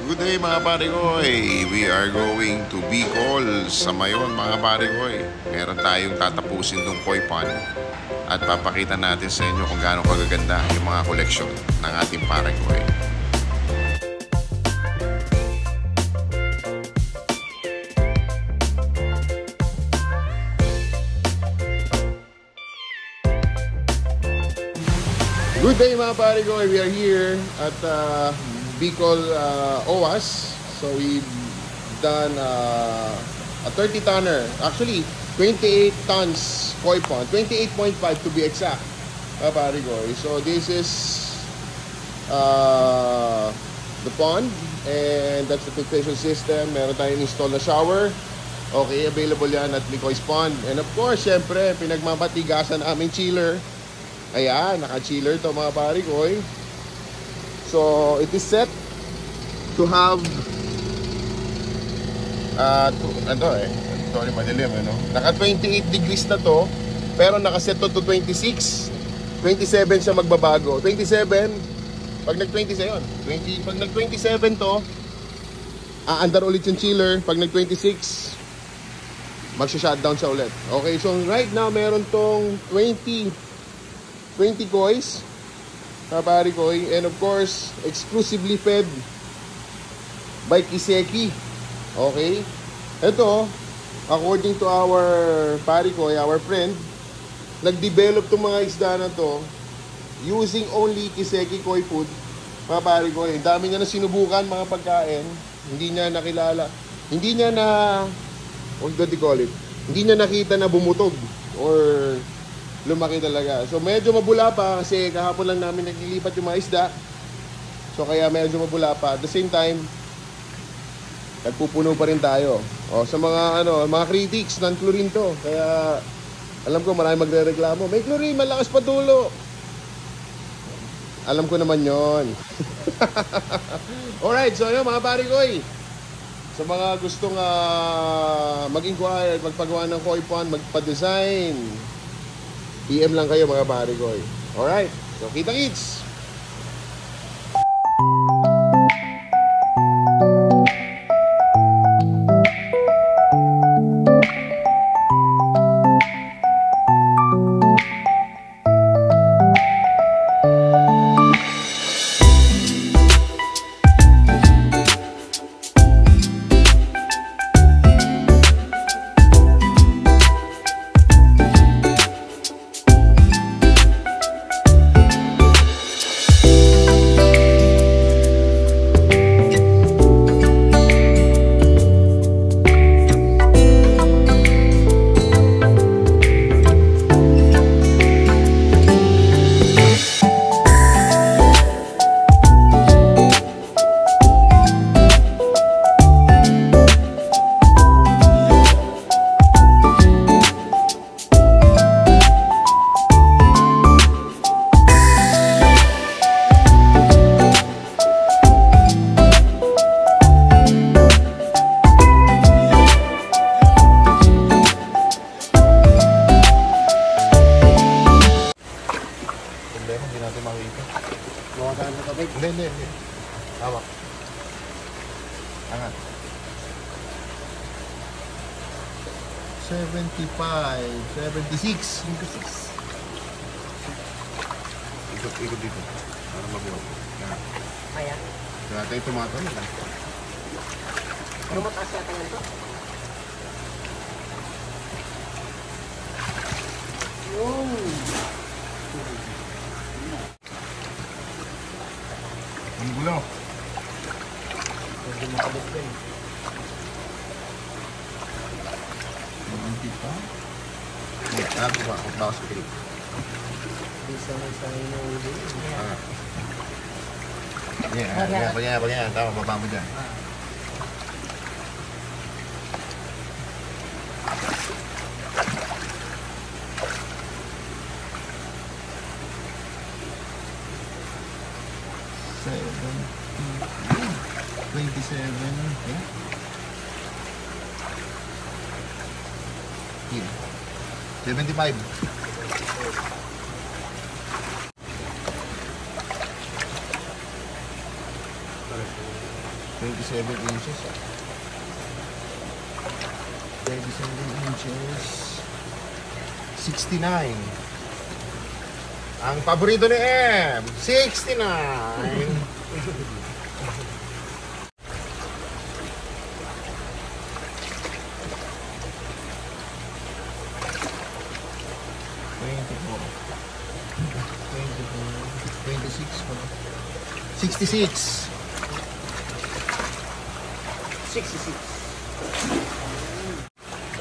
Good day mga pare ko. We are going to Bicol sa Mayon mga pare ko. Meron tayong tatapusin tong koi pond at papakita natin sa inyo kung gaano kagaganda yung mga koleksyon ng ating pare ko. Good day mga pare ko. We are here at Bicol OWAS. So we've done a 30 tonner, actually 28 tons koi pond, 28.5 to be exact mga pare ko. So this is the pond and that's the filtration system. Meron tayong install na shower. Okay, available yan at Licoy's Pond. And of course, syempre, pinagmamatigasan aming chiller. Ayan, naka-chiller to mga pare ko. So, it is set to have sorry, madilim, no? Naka 28 degrees na to, pero naka-set to 26. 27 siya magbabago. 27, pag nag-27 yun. Pag nag-27 to, aandar ulit yung chiller. Pag nag-26, magsha-shutdown siya ulit. Okay, so right now, meron tong 20 kois mga pare ko, and of course exclusively fed by Kiseki. Okay, ito according to our pare ko, our friend, nag-develop tong mga isda na to using only Kiseki koi food mga pare ko. Dami niya na sinubukan mga pagkain, hindi niya nakilala, hindi niya na, what do you call it, hindi niya nakita na bumutog or lumaki talaga. So medyo mabula pa kasi kahapon lang namin naglilipat yung mga isda. So kaya medyo mabula pa. At the same time, nagpupuno pa rin tayo. O, sa mga mga critics, non-chlorine to. Kaya alam ko marami magrereklamo. May chlorine, malakas pa dulo. Alam ko naman yon. Alright, so yun mga pare ko. Sa mga gustong mag-inquire, magpagawa ng koi pond, magpa-design, PM lang kayo mga pare ko. Alright, so kita-kits! Hindi natin makikita. Bukasan sa tubig? Hindi. Hawak. Angat. 75, 76. Ikot dito. Para mabuhat. Kaya? Kaya tayo tumatawin. Ano mataas yata nga ito? Ang gulo. Hindi makabot din. Maganti pa. Ako ba? Ako ba sa pilit? Isa na ulo. Yan. Tama, baba mo dyan. Yeah. 75. 27 inches. 27 inches. 69. Ang paborito ni M, 69. $66. 66.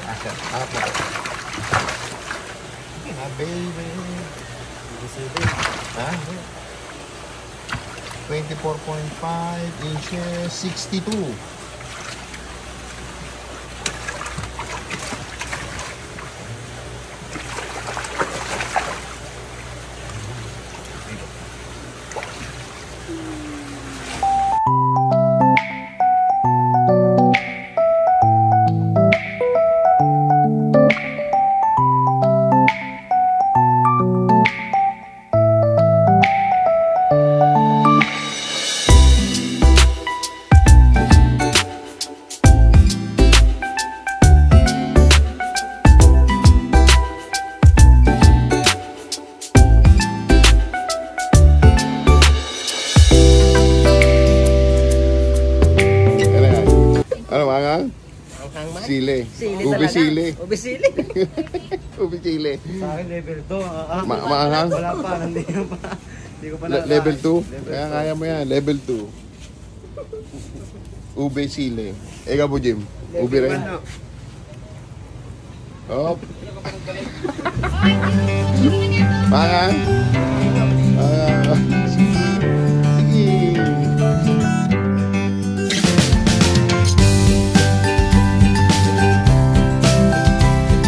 Asya, harap na. Sige na, baby. Ha? 24.5 inches, 62. Ano mga? Sili. Ubi sili. Ubi sili. Ubi sili. Sa akin level 2. Maanghang? Wala pa, hindi ko pa. Hindi ko pa Level 2? Kaya mo yan, level 2. Ube sili. Ikaw po, Jim? Ube rin? Hop. Mga?